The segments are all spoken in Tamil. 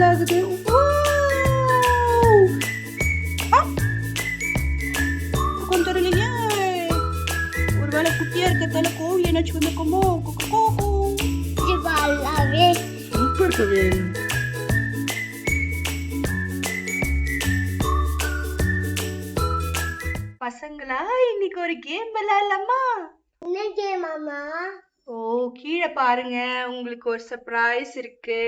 கேம்பிள் ஆகுது. கொஞ்சம் தெரியலையே, ஒருவேளை குட்டியா இருக்கிறதால கோவில் என்னாச்சு வந்திருக்கோமோ. சூப்பர் கவின். பசங்களா, இன்னைக்கு ஒரு கேம் விளையாடலாமா? என்ன கேம் அம்மா? ஓ, கீழே பாருங்க, உங்களுக்கு ஒரு சர்ப்ரைஸ் இருக்கு.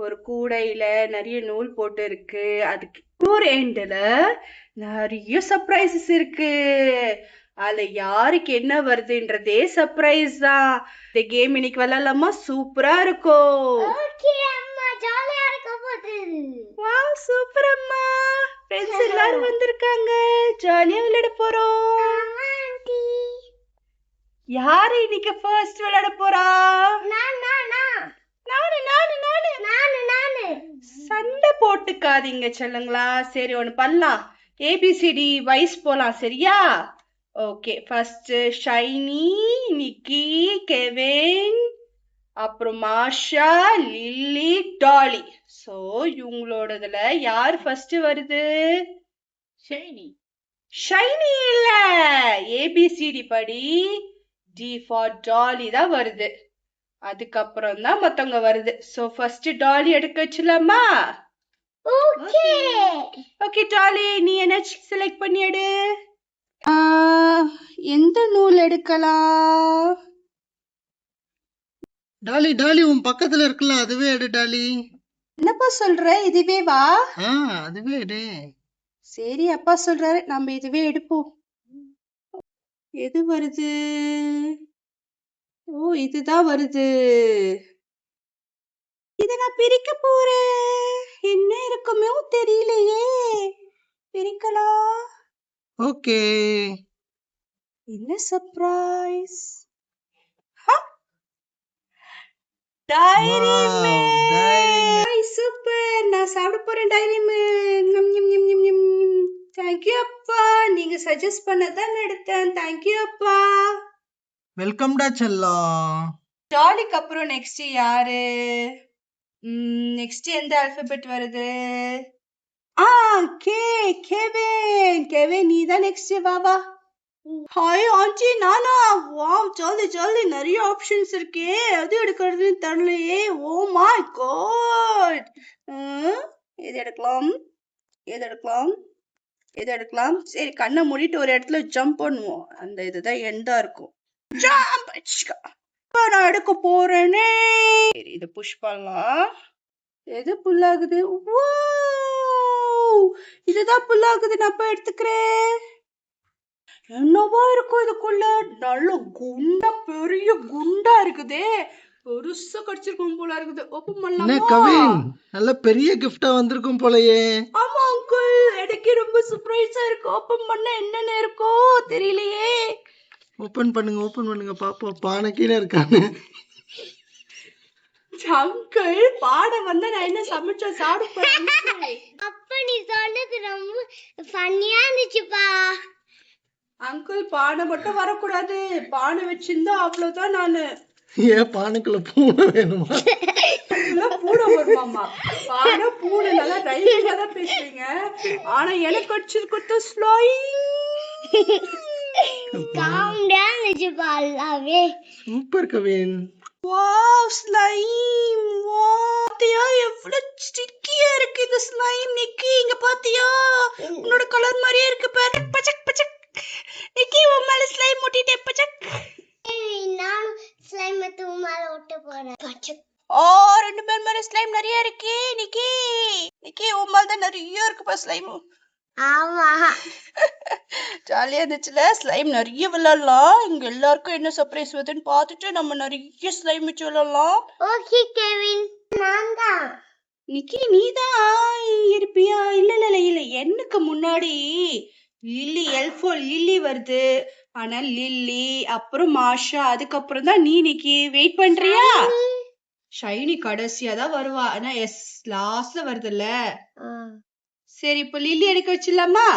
ஒரு கூடையில நிறைய நூல் போட்டு இருக்கு. அதுக்கு ஒரு எண்ட்ல நிறைய சர்ப்ரைசஸ் இருக்கு. அதுல யாருக்கு என்ன வருதுன்றதே சர்ப்ரைஸ் தான். இந்த கேம் இன்னைக்கு விளையாடலாமா? சூப்பரா இருக்கும். ஓகே அம்மா, ஜாலியா இருக்க போகுது. வாவ், சூப்பர் அம்மா. ஃப்ரெண்ட்ஸ் எல்லாரும் வந்திருக்காங்க, ஜாலியா விளையாட போறோம். ஆண்டி, யாரு இன்னைக்கு ஃபர்ஸ்ட் விளையாட போறா? நான் நான் நான் நானு நானு நானு நானு நானு சண்டை போட்டுக்காதீங்க செல்லுங்களா. சரி, ஒண்ணு பண்ணலாம். ஏபிசிடி வைஸ் போலாம், சரியா? ஓகே, ஃபர்ஸ்ட் ஷைனி, நிக்கி, கெவின், அப்புறம் மாஷா, லில்லி, டாலி. சோ இவங்களோடதுல யார் ஃபர்ஸ்ட் வருது? ஷைனி. ஷைனி இல்ல, ஏபிசிடி படி டி ஃபார் டாலி தான் வருது. அதுக்கப்புறம் தான் மத்தவங்க வருது. சோ ஃபர்ஸ்ட் டாலி எடுக்க வச்சலாமா? ஓகே. ஓகே டாலி, நீ என்ன செலக்ட் பண்ணி எடு. எந்த நூல் எடுக்கலாம்? டாலி டாலி, உன் பக்கத்துல இருக்குல்ல, அதுவே எடு டாலி. என்னப்பா சொல்ற? இதுவே வா. அதுவே எடு. சரி, அப்பா சொல்றாரு, நம்ம இதுவே எடுப்போம். எது வருது? ஓ, இதுதான் வருது. இத நான் பிரிக்க போறேன். என்ன இருக்குமோ தெரியலையே. பிரிக்கலாம். ஓகே. என்ன சர்ப்ரைஸ்? Diary milk. சூப்பர், நான் சாப்பிட போறேன் டைரி மில்க். தேங்க்யூ அப்பா, நீங்க சஜஸ்ட் பண்ணதான் எடுத்தேன். தேங்க்யூ அப்பா. வெல்கம்டா செல்லம். டாலிக்கு அப்புறம் நெக்ஸ்ட் யாரு? நெக்ஸ்ட் எந்த ஆல்பபெட் வருது? K, Kevin. கெவின், நீ தான் நெக்ஸ்ட். வா வா. ஹாய் ஆண்டி, நானா? வாவ், ஜாலி ஜாலி, நிறைய ஆப்ஷன்ஸ் இருக்கே. எது எடுக்கிறதுன்னு தெரியலையே. Oh my God. எது எடுக்கலாம்? எது எடுக்கலாம்? எது எடுக்கலாம்? சரி, கண்ணை மூடிட்டு ஒரு இடத்துல ஜம்ப் பண்ணுவோம். அந்த இதுதான் எண்டா இருக்கும். ஜம்ப். நான் எடுக்க போறேனே. சரி, இதை புஷ் பண்ணலாம். எது புல் ஆகுது? இதுதான் புல் ஆகுது. நான் போய் எடுத்துக்கிறேன். என்னவா இருக்கும் இதுக்குள்ள? நல்ல குண்டா, பெரிய குண்டா இருக்குதே. பெருசா கடிச்சிருக்கும் போல இருக்குது. ஓபன் என்ன பண்ணலாமா? கவின், நல்ல பெரிய கிஃப்டா வந்திருக்கும் போலயே. ஆமா அங்கிள், எனக்கு ரொம்ப சர்ப்ரைஸா இருக்கு. ஓபன் பண்ண என்னென்ன இருக்கோ தெரியலையே. ஓபன் பண்ணுங்க பாப்போம். பானை கீழே இருக்கான்னு. அங்கிள், பாட வந்தா நான் என்ன சமைச்சா சாப்பிடுறேன். அப்ப நீ சொன்னது ரொம்ப ஃபன்னியா இருந்துச்சுப்பா. அங்கிள், பானை மட்டும் வரக்கூடாது. பானை வச்சிருந்தா அவ்வளவுதான். நானு ஏன் பானைக்குள்ள பூனை வேணுமா? பூனை வருமாமா? பானை பூனை நல்லா ரைமிங்கா தான் பேசுறீங்க. ஆனா எனக்கு அடிச்சிருக்கிறது ஸ்லைம். காமெடியா இருந்துச்சுப்பா எல்லாமே. சூப்பர் கவின். Wow, slime. பாத்தியா எவ்வளவு ஸ்டிக்கியா இருக்கு இந்த ஸ்லைம்? நிக்கி, இங்க பாத்தியா? உன்னோட கலர் மாதிரியே இருக்கு பாரு. பச்சக் பச்சக். நிக்கி, உன் மேல ஸ்லைம் ஒட்டிட்டே. பச்சக். நானும் ஸ்லைம் மேல ஒட்ட போறேன். ரெண்டு பேர் மேல ஸ்லைம் நிறைய இருக்கு. நிக்கி, நிக்கி, உன் மேல தான் நிறைய இருக்குப்பா ஸ்லைம். ஆமா, ஜாலியா இருந்துச்சுல. ஸ்லைம் நிறைய விளையாடலாம். இங்க எல்லாருக்கும் என்ன சர்ப்ரைஸ் வருதுன்னு பார்த்துட்டு நம்ம நிறைய ஸ்லைம் வச்சு விளையாடலாம். ஓகே கெவின், நான் தான். நிக்கி, நீதான் இருப்பியா? இல்ல இல்ல இல்ல இல்ல, எனக்கு முன்னாடி லில்லி, எல்ஃபோ லில்லி வருது. ஆனா லில்லி, அப்புறம் மாஷா, அதுக்கப்புறம் தான் நீ. நிக்கி, வெயிட் பண்றியா? ஷைனி கடைசியா தான் வருவா. ஆனா எஸ் லாஸ்ட்ல வருதுல்ல. சரி, இப்ப லில்லி எடுக்க வச்சிடலாமா?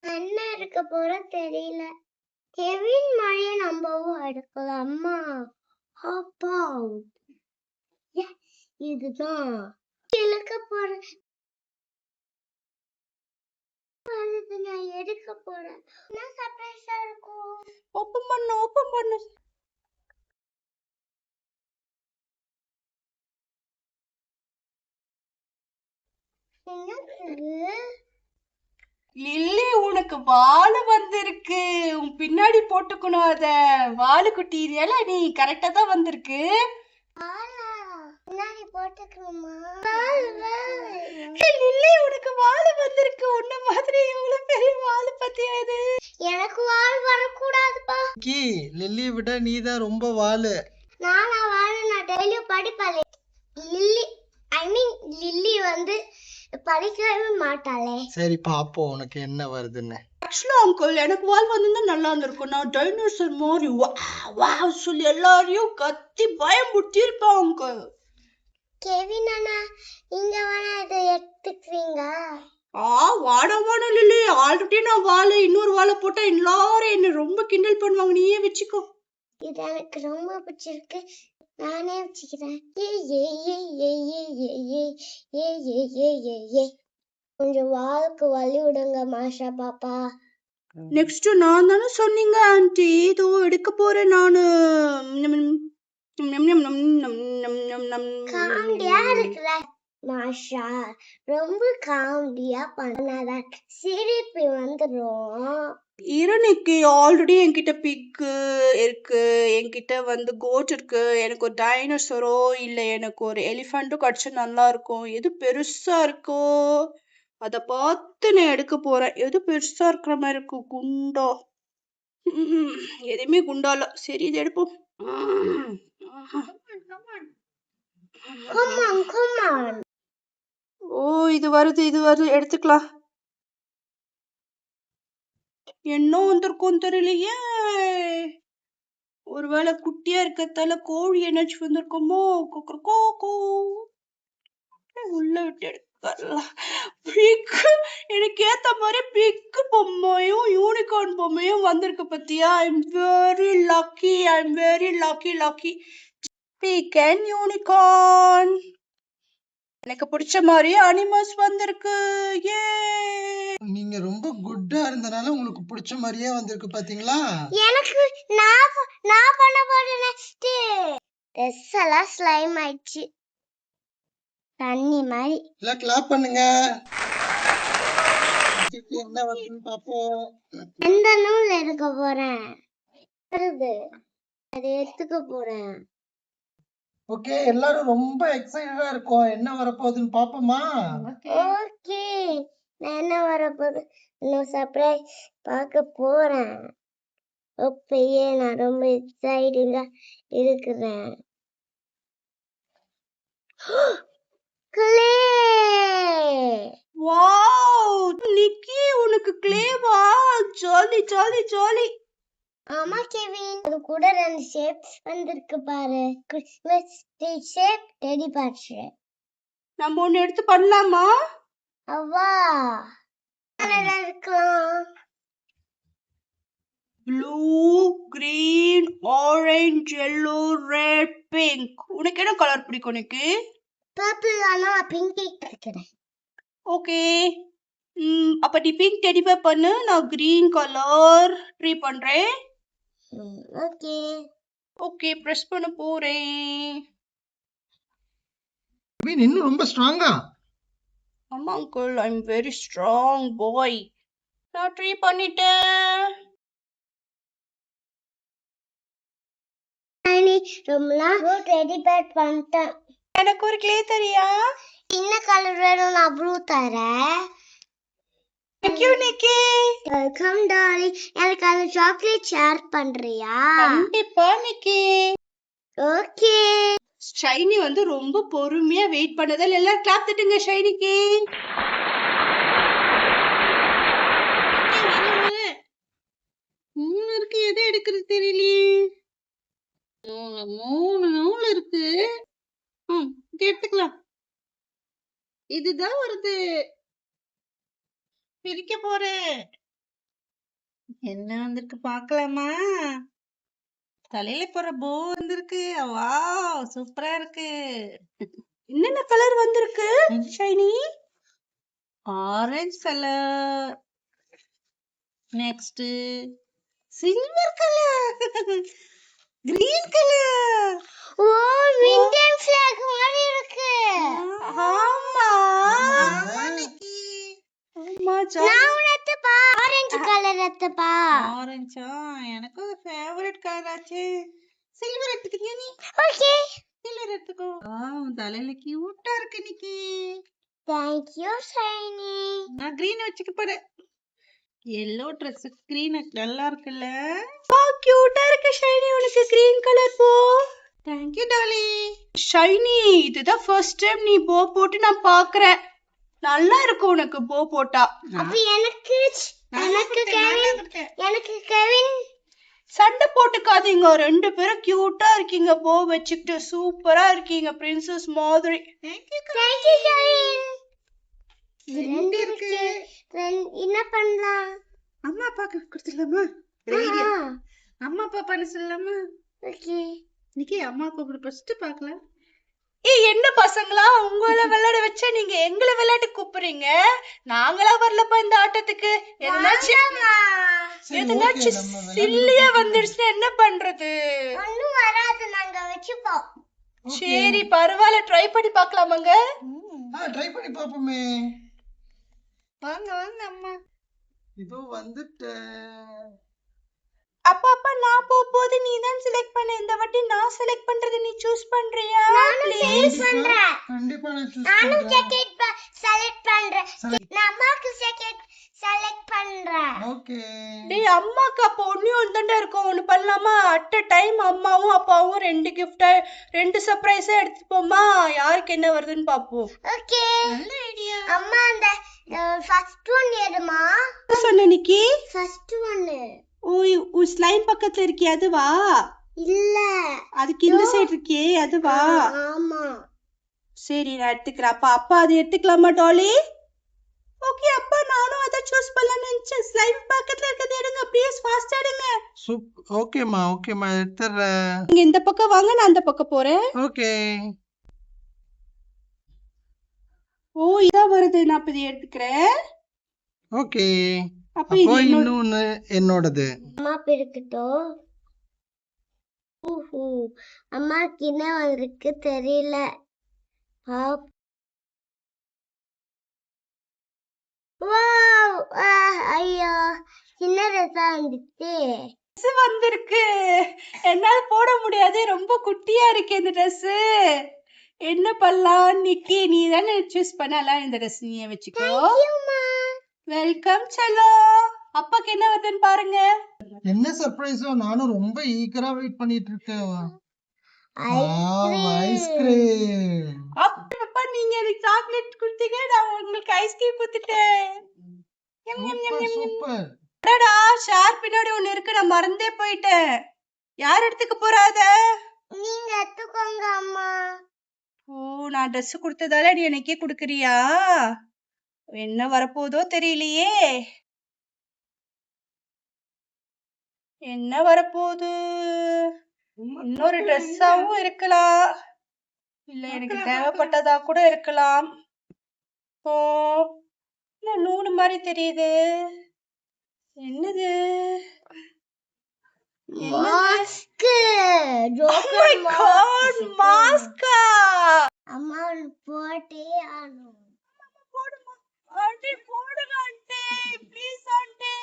என்ன இருக்க போற தெரியல. கெவின் மாதிரியே நம்மவும் எடுக்கலாமா? அப்பா, இதுதான் இழுக்க போறேன். அது நான் எடுக்க போறேன். என்ன சர்ப்ரைஸா இருக்கும்? ஓபன் பண்ணு ஓபன் பண்ணு. என்னது? லில்லி உனக்கு வாலு வந்திருக்கு. உன் பின்னாடி போட்டுக்கணும் அத. வாலு குட்டிரியல நீ கரெக்டா தான் வந்திருக்கு. ஆலா முன்னாடி போட்டுக்கணுமா? லில்லி உனக்கு வாலு வந்திருக்கு. உன்ன மாதிரி இவ்வளவு பெரிய வாலு பத்தியா இது? எனக்கு வால் வரக்கூடாதுப்பா. கி லில்லியை விட நீதான் ரொம்ப வாலு. நான் டெய்லியும் படிப்பேன். லில்லி லில்லி வந்து படிக்கவே மாட்டாளே. சரி பாப்போம் உனக்கு என்ன வருதுன்னு. ஆக்சுவலா அங்கிள் எனக்கு வால் வந்திருந்தா நல்லா இருந்திருக்கும். நான் டைனோசர் மாதிரி வா சொல்லி எல்லாரையும் கத்தி பயமுறுத்தி இருப்பேன் அங்கிள். கெவின் அண்ணா இங்க வேணா இதை எடுத்துக்கிறீங்க? வாடா லில்லி, ஆல்ரெடி நான் வாழை இன்னொரு வாழை போட்டா எல்லாரும் என்ன ரொம்ப கிண்டல் பண்ணுவாங்க. நீயே வச்சுக்கோ. இது எனக்கு ரொம்ப பிடிச்சிருக்கு. நானே வச்சுக்கிறேன். கொஞ்சம் வாளுக்கு வலி விடுங்க மாஷா பாப்பா. நெக்ஸ்ட் நான் தானே சொன்னீங்க ஆன்ட்டி. இதோ எடுக்க போறேன் நானு. காமெடியா இருக்குற மாஷா. ரொம்ப காமெடியா பண்ணாதான் சிரிப்பு வந்துடும். இரணிக்கு ஆல்ரெடி என்கிட்ட பிக் இருக்கு, என்கிட்ட வந்து கோட் இருக்கு. எனக்கு ஒரு டைனோசரோ இல்ல எனக்கு ஒரு எலிஃபண்ட்டும் கிடைச்சா நல்லா இருக்கும். எது பெருசா இருக்கோ அத பார்த்து நான் எடுக்க போறேன். எது பெருசா இருக்கிற மாதிரி இருக்கு? குண்டா? எதுவுமே குண்டால. சரி இது எடுப்போம். ஓ இது வருது எடுத்துக்கலாம். என்ன வந்திருக்கும் தெரியலையே. ஒருவேளை குட்டியா இருக்கத்தால கோழி என்னாச்சும் வந்திருக்குமோ? உள்ள விட்டு எடுக்கலாம். எனக்கு ஏத்த மாதிரி பிக் பொம்மையும் யூனிகார்ன் பொம்மையும் வந்திருக்கு பத்தியா. I'm very lucky. Big and unicorn. எனக்கு பிடிச்ச மாதிரி அனிமல்ஸ் வந்திருக்கு. ஏ நீங்க ரொம்ப குட்டா இருந்தனால உங்களுக்கு பிடிச்ச மாதிரியே வந்திருக்கு பாத்தீங்களா. எனக்கு நான் பண்ண போறேன் நெக்ஸ்ட். ட்ரெஸ் எல்லாம் ஸ்லைம் ஆயிடுச்சு தண்ணி மாதிரி. எல்லாம் கிளாப் பண்ணுங்க. என்ன வருதுன்னு பாப்போம். எந்த நூல் எடுக்க போறேன்? வருது அதை எடுத்துக்க போறேன். ஓகே எல்லாரும் ரொம்ப எக்ஸைட்டடா இருக்கோம். என்ன வரப்போகுதுன்னு பாப்போமா? ஓகே நான் என்ன வரப்போகுது இன்னும் சர்ப்ரைஸ் பார்க்க போறேன். அப்பயே நான் ரொம்ப எக்ஸைட்டிங்கா இருக்கிறேன். வாவ் நிக்கி உனக்கு கிளேவா? ஜாலி. ஆமா கெவின், அது கூட 2 ஷேப்ஸ் வந்திருக்கு பாரு. Christmas tree shape, teddy bear shape. நம்ம ஒன்னு எடுத்து பண்ணலாமா? அவ்வா இருக்கலாம். Blue, green, orange, yellow, red, pink. உனக்கு என்ன கலர் பிடிக்கும்? உனக்கு பர்பிள். ஆனா பிங்க் எடுக்கிறேன். ஓகே. அப்ப நீ பிங்க் டெடி பேர் பண்ணு. நான் கிரீன் கலர் ட்ரீ பண்றேன். ஓகே பிரஸ் பண்ண போறேன். இன்னும் ரொம்ப ஸ்ட்ராங்கா. ஆமா uncle, I am very strong boy. நான் ட்ரீ பண்ணிட்டேன். ரொம்ப நாள் டெடி பேர் பண்ணிட்டேன். எனக்கு ஒரு கிளே தரியா? என்ன கலர் வேணும்? நான் ப்ளூ தரேன். நிக்கி வெல்கம் டாலி. எனக்கு அந்த சாக்லேட் ஷேர் பண்றியா? கண்டிப்பா நிக்கி. ஓகே. ஷைனி வந்து ரொம்ப பொறுமையா வெயிட் பண்ணதால எல்லாரும் கிளாப் தட்டுங்க ஷைனிக்கு. மூணு இருக்கு, எதை எடுக்கிறது தெரியலையே. 3 நூல் இருக்கு. இது எடுத்துக்கலாம். இதுதான் வருது. பிரிக்க போறேன். என்ன வந்திருக்கு பார்க்கலாமா? தலையில போற போ வந்திருக்கு. வாவ் சூப்பரா இருக்கு. என்னென்ன கலர் வந்திருக்கு Shiny? Orange colour, next silver colour, green colour. Oh Indian flag மாதிரி இருக்கு. ஆமா ஆமா நான் உனத்தப்பா ஆரஞ்சு கலர் அத்தப்பா. ஆரஞ்சா? எனக்கு ஃபேவரட் கலர் ஆச்சு. சில்வர் எடுத்துக்கிறியா நீ? ஓகே. சில்வர் எடுத்துக்கோ. உன் தலையில கியூட்டா இருக்கு நிக்கி. Thank you Saini. நான் கிரீன் வச்சுக்க போறேன். எல்லோ Dress கிரீன் நல்லா இருக்குல்ல? கியூட்டா இருக்கு ஷைனி. உனக்கு கிரீன் கலர் போ. Thank you Dolly. ஷைனி இதுதான் ஃபர்ஸ்ட் டைம் நீ போ போட்டு நான் பாக்குறேன். நல்லா இருக்கு உனக்கு போ போட்டா. அப்ப எனக்கு கெவின் சண்டை போட்டுக்காதீங்க, ரெண்டு பேரும் கியூட்டா இருக்கீங்க. போ வச்சுக்கிட்டு சூப்பரா இருக்கீங்க, பிரின்சஸ் மாதிரி. Thank you. கெவின். ரெண்டு இருக்கு. என்ன பண்ணலாம்? அம்மா அப்பாக்கு கொடுத்துடலாமா? ஐடியா. அம்மா அப்பா பண்ண சொல்லலாமா? ஓகே. நிக்கி அம்மா கூப்பிடு ஃபர்ஸ்ட் பார்க்கலாம். என்ன பசங்களா உங்களை விளையாட வச்சா நீங்க எங்களை விளையாட்டு கூப்பிடுறீங்க? நாங்களா வரலப்பா இந்த ஆட்டத்துக்கு. எதனாச்சும் சில்லியா வந்துடுச்சுன்னா என்ன பண்றது? ஒண்ணும் வராது, நாங்க வச்சுப்போம். சரி பரவாயில்ல, ட்ரை பண்ணி பார்க்கலாமாங்க? ட்ரை பண்ணி பாப்போமே. வாங்க வாங்க அம்மா. இதோ வந்துட்டேன். அப்பா அப்பா நான் போகும்போது நீ தான் செலக்ட் பண்ண. இந்த வாட்டி நான் செலக்ட் பண்றது நீ சூஸ் பண்றியா? செலக்ட் பண்றேன். கண்டிப்பா நான் சூஸ் நானும் பண்றேன். ஜாக்கெட் செலக்ட் பண்றேன். நான் அம்மாக்கு ஜாக்கெட் செலக்ட் பண்றேன். ஓகே. டேய் அம்மாக்கு அப்ப ஒன்னும் தாண்டா இருக்கும். ஒண்ணு பண்ணலாமா? அட் அ டைம் அம்மாவும் அப்பாவும் ரெண்டு கிஃப்டா ரெண்டு சர்ப்ரைஸா எடுத்துப்போமா? யாருக்கு என்ன வருதுன்னு பாப்போம். ஓகே. நல்ல ஐடியா. அம்மா அந்த ஃபர்ஸ்ட் ஒன் ஏறுமா? சொன்ன நிக்கி. First one. ஓ ஸ்லைம் பக்கத்துல இருக்கியே அதுவா? இல்ல, அதுக்கு இந்த சைடு இருக்கே அதுவா? ஆமா. சரி நான் எடுத்துக்கிறேன். அப்பா அப்பா அது எடுத்துக்கலாமா டாலி? ஓகே அப்பா நானும் அத சூஸ் பண்ணலாம்னு நினைச்சேன். ஸ்லைம் பக்கத்துல இருக்கிறது எடுங்க ப்ளீஸ், ஃபாஸ்டா எடுங்க. ஓகேமா எடுத்துறேன். நீங்க இந்த பக்கம் வாங்க, நான் அந்த பக்கம் போறேன். ஓகே. ஓ இதான் வருது, நான் இப்ப இதை எடுத்துக்கிறேன். ஓகே. அப்ப இது இன்னொன்னு என்னோடது. அம்மா பிரிக்கட்டும். அம்மாக்கு என்ன வந்திருக்கு தெரியல. ஐயோ சின்னதா வந்துச்சு. வந்திருக்கு. என்னால போட முடியாது, ரொம்ப குட்டியா இருக்கு இந்த Dress. என்ன பண்ணலாம் நிக்கி? நீ தானே சூஸ் பண்ணலாம். இந்த Dress நீயே வச்சுக்கோ. Welcome Cello. அப்பாக்கு என்ன வருதுன்னு பாருங்க. என்ன சர்ப்ரைஸோ, நானும் ரொம்ப ஈகரா வெயிட் பண்ணிட்டு இருக்கேன். ஐஸ்கிரீம். அப்பா நீங்க எனக்கு சாக்லேட் கொடுத்தீங்க, நான் உங்களுக்கு ஐஸ்கிரீம் கொடுத்துட்டேன். சூப்பர். அடடா ஷார் பின்னாடி ஒண்ணு இருக்கு, நான் மறந்தே போயிட்டேன். யார் எடுத்துக்க போறாத? நீங்க எடுத்துக்கோங்க அம்மா. ஓ நான் Dress கொடுத்ததால நீ எனக்கே கொடுக்கறியா? என்ன வரப்போதோ தெரியலையே. என்ன வரப்போகுது? இன்னொரு ட்ரெஸ்ஸாவும் இருக்கலாம், இல்ல எனக்கு தேவைப்பட்டதா கூட இருக்கலாம். ஓ என்ன நூறு மாதிரி தெரியுது. என்னது? மாஸ்க். மாஸ்கா? அம்மா போட்டே ஆகணும். போடுமா ஆண்டி, போடுங்க ஆண்டி ப்ளீஸ் ஆண்டி.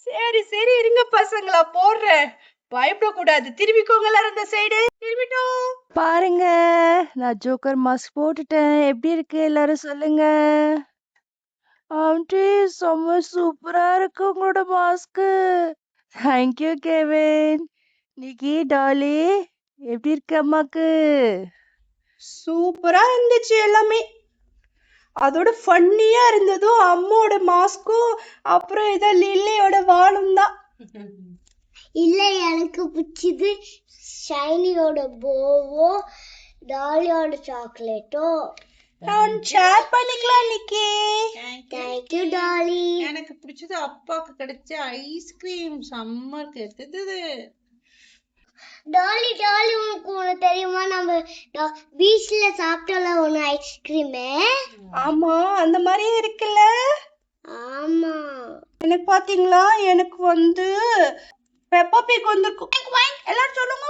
சரி சரி இருங்க பசங்களா, போடுறேன். பயப்படக்கூடாது. திரும்பிக்கோங்க எல்லாரும் இந்த சைடு. திரும்பிட்டோம். பாருங்க நான் ஜோக்கர் மாஸ்க் போட்டுட்டேன். எப்படி இருக்கு எல்லாரும் சொல்லுங்க. ஆண்டி செம்ம சூப்பரா இருக்கு உங்களோட mask. Thank you Kevin. Nikki Dolly எப்படி இருக்கு அம்மாக்கு? சூப்பரா இருந்துச்சு எல்லாமே. அதோட ஃபன்னியா இருந்ததும் அம்மாவோட மாஸ்க்கும் அப்புறம் இத லில்லியோட வாலும் தான். இல்ல, எனக்கு பிடிச்சது ஷைனியோட போவோ டாலியோட சாக்லேட்டோ. நான் ஷேர் பண்ணிக்கலாம் நிக்கி. Thank you tally. எனக்கு பிடிச்சது அப்பாக்கு கிடைச்ச ஐஸ்கிரீம். சம்மர் எடுத்தது. டாலி டாலி உனக்கு ஒண்ணு தெரியுமா? நம்ம பீச்ல சாப்பிட்டோம்ல ஒண்ணு ஐஸ்கிரீமு. ஆமா, அந்த மாதிரியே இருக்குல்ல. ஆமா. எனக்கு பாத்தீங்களா, எனக்கு வந்து பெப்பா பிக் வந்திருக்கு. எல்லாரும் சொல்லுங்க.